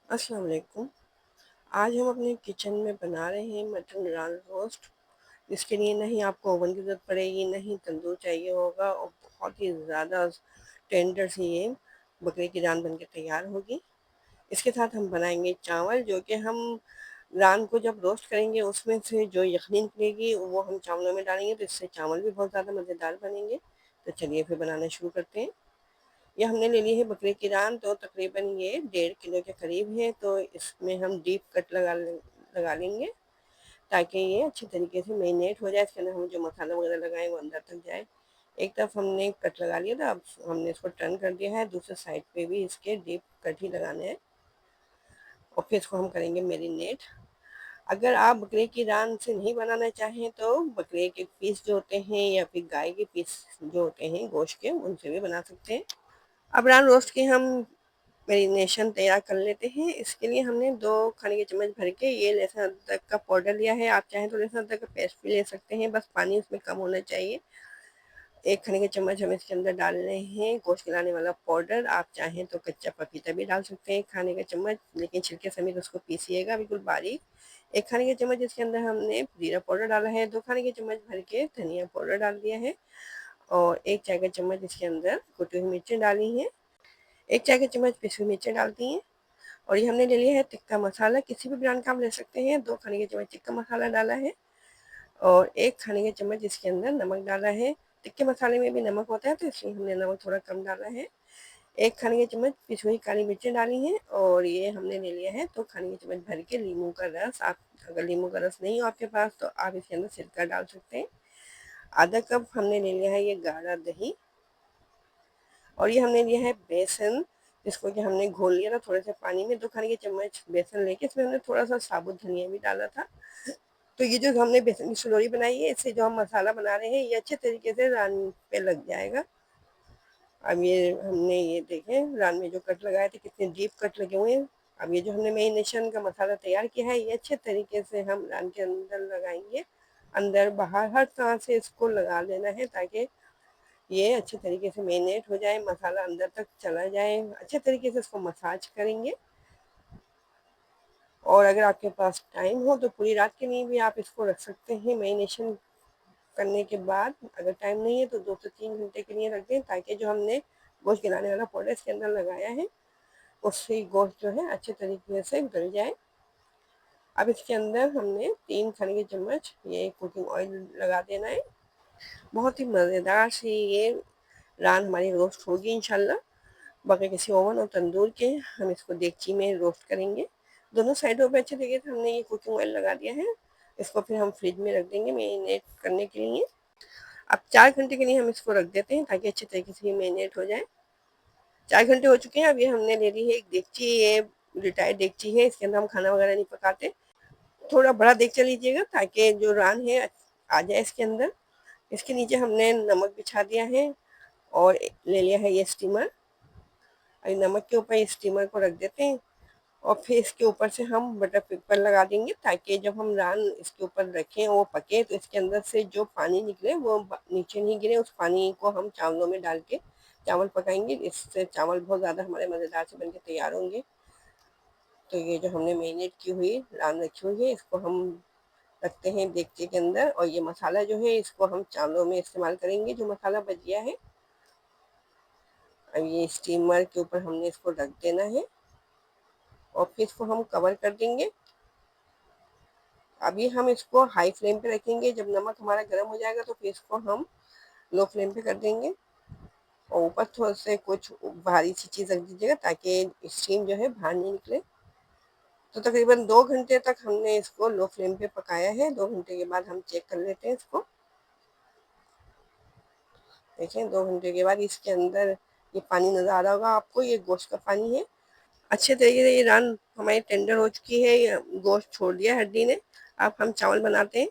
अस्सलाम वालेकुम। आज हम अपने किचन में बना रहे हैं मटन रान रोस्ट। इसके लिए नहीं आपको ओवन की ज़रूरत पड़ेगी, नहीं तंदूर चाहिए होगा और बहुत ही ज़्यादा टेंडर सी ये बकरे की रान बन के तैयार होगी। इसके साथ हम बनाएंगे चावल, जो कि हम रान को जब रोस्ट करेंगे उसमें से जो यखनी निकलेगी वो हम चावलों में डालेंगे, तो इससे चावल भी बहुत ज़्यादा मज़ेदार बनेंगे। तो चलिए फिर बनाना शुरू करते हैं। ये हमने ले ली है बकरे की रान, तो तकरीबन ये 1.5 किलो के करीब है। तो इसमें हम डीप कट लगा लेंगे ताकि ये अच्छी तरीके से मैरिनेट हो जाए। इसके अंदर हम जो मसाला वगैरह लगाएं वो अंदर तक जाए। एक तरफ हमने कट लगा लिया था, अब हमने इसको टर्न कर दिया है, दूसरे साइड पे भी इसके डीप कट ही लगाने हैं और फिर इसको हम करेंगे मैरिनेट। अगर आप बकरे की रान से नहीं बनाना चाहें तो बकरे के पीस जो होते हैं या फिर गाय के पीस जो होते हैं गोश्त के, उनसे भी बना सकते हैं। अब रान रोस्ट की हम मैरिनेशन तैयार कर लेते हैं। इसके लिए हमने 2 खाने के चम्मच भर के ये लहसुन अदरक का पाउडर लिया है। आप चाहें तो लहसुन अदरक का पेस्ट भी ले सकते हैं, बस पानी उसमें कम होना चाहिए। 1 खाने के चम्मच हम इसके अंदर डाल रहे हैं गोश्त खिलाने वाला पाउडर। आप चाहें तो कच्चा पपीता भी डाल सकते हैं 1 खाने का चम्मच, लेकिन छिलके समेत उसको पीसिएगा बिल्कुल बारीक। 1 खाने के चम्मच इसके अंदर हमने जीरा पाउडर डाला है। 2 खाने के चम्मच भर के धनिया पाउडर डाल दिया है और 1 चाय का चम्मच इसके अंदर कुटी हुई मिर्चें डाली हैं। 1 चाय का चम्मच पिसी हुई मिर्चें डालती हैं। और ये हमने ले लिया है टिक्का मसाला, किसी भी ब्रांड का आप ले सकते हैं। 2 खाने के चम्मच टिक्का मसाला डाला है और 1 खाने के चम्मच इसके अंदर नमक डाला है। टिक्के मसाले में भी नमक होता है, तो इसलिए हमने नमक थोड़ा कम डाला है। 1 खाने के चम्मच पिसी हुई काली मिर्चें डाली हैं और ये हमने ले लिया है 2 खाने के चम्मच भर के नींबू का रस। आप अगर नींबू का रस नहीं हो आपके पास तो आप इसके अंदर सिरका डाल सकते हैं। आधा कप हमने ले लिया है ये गाढ़ा दही और ये हमने लिया है बेसन, जिसको कि हमने घोल लिया था थोड़े से पानी में। 2 खाने के चम्मच बेसन लेके इसमें हमने थोड़ा सा साबुत धनिया भी डाला था। तो ये जो हमने बेसन की सलोरी बनाई है, इससे जो हम मसाला बना रहे हैं ये अच्छे तरीके से रान पे लग जाएगा। अब ये हमने ये देखें रान में जो कट लगाए थे कितने डीप कट लगे हुए हैं। अब ये जो हमने मैरिनेशन का मसाला तैयार किया है ये अच्छे तरीके से हम रान के अंदर लगाएंगे, अंदर बाहर हर तरह से इसको लगा लेना है ताकि ये अच्छे तरीके से मैरिनेट हो जाए, मसाला अंदर तक चला जाए। अच्छे तरीके से इसको मसाज करेंगे और अगर आपके पास टाइम हो तो पूरी रात के लिए भी आप इसको रख सकते हैं मैरिनेशन करने के बाद। अगर टाइम नहीं है तो 2 से 3 घंटे के लिए रख दें ताकि जो हमने गोश्त गिलाने वाला पाउडर इसके अंदर लगाया है उससे गोश्त जो है अच्छे तरीके से गल जाए। अब इसके अंदर हमने 3 खाने के चम्मच ये कुकिंग ऑयल लगा देना है। बहुत ही मज़ेदार सी ये रान हमारी रोस्ट होगी इंशाल्लाह। बगैर किसी ओवन और तंदूर के हम इसको देगची में रोस्ट करेंगे। दोनों साइडों पे अच्छे तरीके से हमने ये कुकिंग ऑयल लगा दिया है। इसको फिर हम फ्रिज में रख देंगे मैरिनेट करने के लिए। अब 4 घंटे के लिए हम इसको रख देते हैं ताकि अच्छे तरीके से ये मैरिनेट हो जाए। 4 घंटे हो चुके हैं। अब ये हमने ले ली है एक देगची, ये रिटायर्ड देगची है, इसके अंदर हम खाना वगैरह नहीं पकाते। थोड़ा बड़ा देगचा लीजिएगा ताकि जो रान है आ जाए इसके अंदर। इसके नीचे हमने नमक बिछा दिया है और ले लिया है ये स्टीमर। नमक के ऊपर इस स्टीमर को रख देते हैं और फिर इसके ऊपर से हम बटर पेपर लगा देंगे ताकि जब हम रान इसके ऊपर रखें वो पके तो इसके अंदर से जो पानी निकले वो नीचे नहीं गिरे। उस पानी को हम चावलों में डाल के चावल पकाएंगे, इससे चावल बहुत ज़्यादा हमारे मज़ेदार से बन के तैयार होंगे। तो ये जो हमने मैरिनेट की हुई रान रखी हुई है इसको हम रखते हैं देगचे के अंदर और ये मसाला जो है इसको हम चावलों में इस्तेमाल करेंगे जो मसाला बच गया है। अब ये स्टीमर के ऊपर हमने इसको रख देना है और फिर इसको हम कवर कर देंगे। अभी हम इसको हाई फ्लेम पे रखेंगे, जब नमक हमारा गर्म हो जाएगा तो फिर इसको हम लो फ्लेम पे कर देंगे और ऊपर थोड़ा से कुछ भारी सी चीज़ रख दीजिएगा ताकि स्टीम जो है बाहर नहीं निकले। तो तकरीबन 2 घंटे तक हमने इसको लो फ्लेम पे पकाया है। 2 घंटे के बाद हम चेक कर लेते हैं इसको। देखें 2 घंटे के बाद इसके अंदर ये पानी नज़र आ रहा होगा आपको, ये गोश्त का पानी है। अच्छे तरीके से ये रान हमारी टेंडर हो चुकी है, ये गोश्त छोड़ दिया हड्डी ने। अब हम चावल बनाते हैं।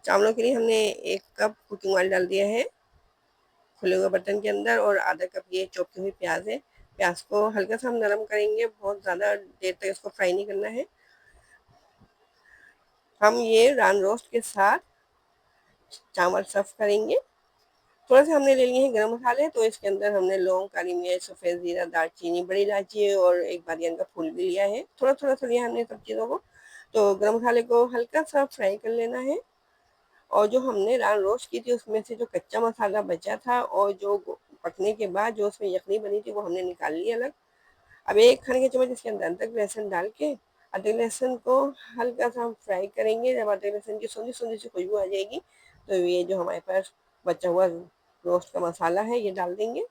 चावलों के लिए हमने 1 कप कुकिंग ऑयल डाल दिया है खुले हुए बर्तन के अंदर और आधा कप ये चॉप की हुई प्याज है। प्याज को हल्का सा हम नरम करेंगे, बहुत ज़्यादा देर तक इसको फ्राई नहीं करना है। हम ये रान रोस्ट के साथ चावल सर्व करेंगे। थोड़ा सा हमने ले लिए हैं गरम मसाले, तो इसके अंदर हमने लौंग, काली मिर्च, सफ़ेद ज़ीरा, दालचीनी, बड़ी इलायची और एक बादियान का फूल भी लिया है। थोड़ा थोड़ा सा लिया हमने सब चीज़ों को। तो गरम मसाले को हल्का सा फ्राई कर लेना है। और जो हमने रान रोस्ट की थी उसमें से जो कच्चा मसाला बचा था और जो पकने के बाद जो उसमें यखनी बनी थी वो हमने निकाल ली अलग। अब एक खाने के चम्मच इसके अंदर अदरक लहसुन डाल के अदरक लहसुन को हल्का सा हम फ्राई करेंगे। जब अदरक लहसुन की सोंधी सोंधी सी खुशबू आ जाएगी तो ये जो हमारे पास बचा हुआ रोस्ट का मसाला है ये डाल देंगे।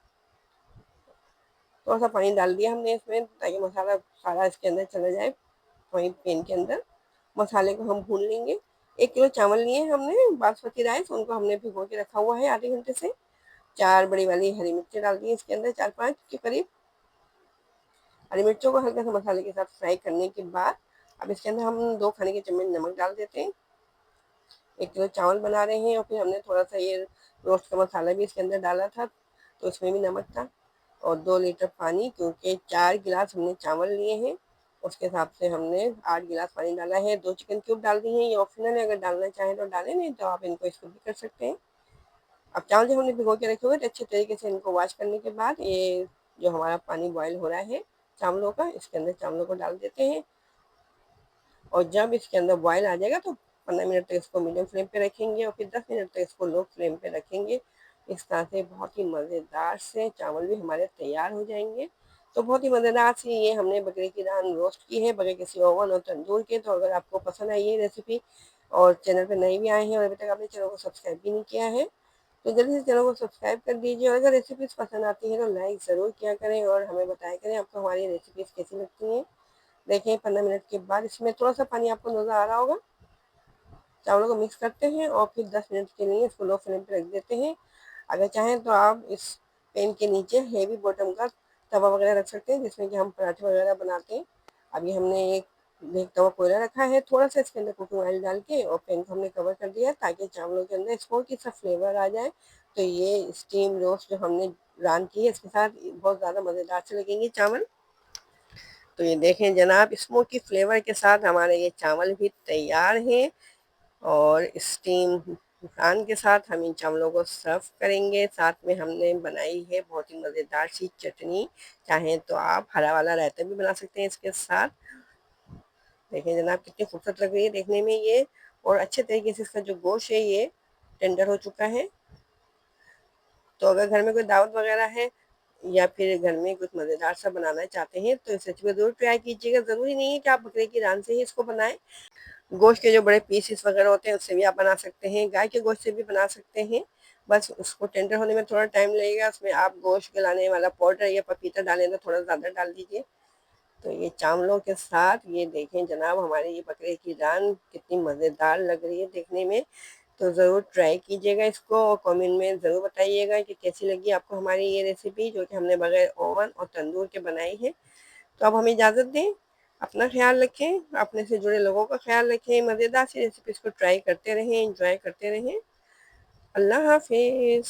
थोड़ा सा पानी डाल दिया हमने इसमें ताकि मसाला सारा इसके अंदर चला जाए। वहीं पैन के अंदर मसाले को हम भून लेंगे। 1 किलो चावल लिए हमने बासमती राइस, उनको हमने भिगो के रखा हुआ है आधे घंटे से। 4 बड़ी वाली हरी मिर्ची डाल दी इसके अंदर, 4-5 के करीब। हरी मिर्चों को हल्का सा मसाले के साथ फ्राई करने के बाद अब इसके अंदर हम 2 खाने के चम्मच नमक डाल देते हैं। 1 किलो चावल बना रहे हैं और फिर हमने थोड़ा सा ये रोस्ट का मसाला भी इसके अंदर डाला था तो इसमें भी नमक था। और 2 लीटर पानी, क्योंकि 4 गिलास हमने चावल लिए हैं उसके हिसाब से हमने 8 गिलास पानी डाला है। 2 चिकन क्यूब डाल दिए हैं, ये ऑप्शनल है, अगर डालना चाहें तो डालें, नहीं तो आप इनको स्किप भी कर सकते हैं। अब चावल जो हमने भिगो के रखे हुए थे अच्छे तरीके से इनको वॉश करने के बाद ये जो हमारा पानी बॉयल हो रहा है चावलों का, इसके अंदर चावलों को डाल देते हैं। और जब इसके अंदर बॉयल आ जाएगा तो 15 मिनट तक इसको मीडियम फ्लेम पे रखेंगे और फिर 10 मिनट तक इसको लो फ्लेम पे रखेंगे। इस तरह से बहुत ही मज़ेदार से चावल भी हमारे तैयार हो जाएंगे। तो बहुत ही मज़ेदार सी ये हमने बकरे की रान रोस्ट की है बगैर किसी ओवन और तंदूर के। तो अगर आपको पसंद आई ये रेसिपी और चैनल पर नए भी आए हैं और अभी तक आपने चैनल को सब्सक्राइब भी नहीं किया है तो जल्दी से चैनल को सब्सक्राइब कर दीजिए। और अगर रेसिपीज़ पसंद आती है तो लाइक ज़रूर किया करें और हमें बताया करें आपको हमारी रेसिपीज़ कैसी लगती हैं। देखें 15 मिनट के बाद इसमें थोड़ा सा पानी आपको नज़र आ रहा होगा। चावलों को मिक्स करते हैं और फिर 10 मिनट के लिए इसको लो फ्लेम पे रख देते हैं। अगर चाहें तो आप इस पैन के नीचे हेवी बॉटम का तवा वगैरह रख सकते हैं जिसमें कि हम पराठे वगैरह बनाते हैं। अभी हमने एक तवा कोयला रखा है, थोड़ा सा इसके अंदर कुकिंग ऑयल डाल के और पैन को हमने कवर कर दिया ताकि चावलों के अंदर स्मोकी सा फ्लेवर आ जाए। तो ये स्टीम रोस्ट जो हमने रान की है इसके साथ बहुत ज़्यादा मज़ेदार से लगेंगे चावल। तो ये देखें जनाब, स्मोकी फ्लेवर के साथ हमारे ये चावल भी तैयार हैं। और स्टीम नान के साथ हम इन चावलों को सर्व करेंगे। साथ में हमने बनाई है बहुत ही मज़ेदार सी चटनी। चाहें तो आप हरा वाला रायता भी बना सकते हैं इसके साथ। देखें जनाब कितनी खूबसूरत लग रही है देखने में ये। और अच्छे तरीके से इसका जो गोश्त है ये टेंडर हो चुका है। तो अगर घर में कोई दावत वगैरह है या फिर घर में कुछ मज़ेदार सा बनाना चाहते हैं तो इस रेसिपी को ज़रूर ट्राई कीजिएगा। ज़रूरी नहीं है कि आप बकरे की रान से ही इसको बनाएं। गोश्त के जो बड़े पीसेस वगैरह होते हैं उससे भी आप बना सकते हैं, गाय के गोश्त से भी बना सकते हैं। बस उसको टेंडर होने में थोड़ा टाइम लगेगा। उसमें आप गोश्त गलाने वाला पाउडर या पपीता डालें तो थोड़ा ज़्यादा डाल दीजिए। तो ये चावलों के साथ ये देखें जनाब हमारे ये बकरे की रान कितनी मज़ेदार लग रही है देखने में। तो ज़रूर ट्राई कीजिएगा इसको और कमेंट में ज़रूर बताइएगा कि कैसी लगी आपको हमारी ये रेसिपी जो कि हमने बगैर ओवन और तंदूर के बनाई है। तो अब हमें इजाज़त दें। अपना ख्याल रखें, अपने से जुड़े लोगों का ख्याल रखें। मज़ेदार सी रेसिपीज़ को ट्राई करते रहें, एंजॉय करते रहें। अल्लाह हाफिज़।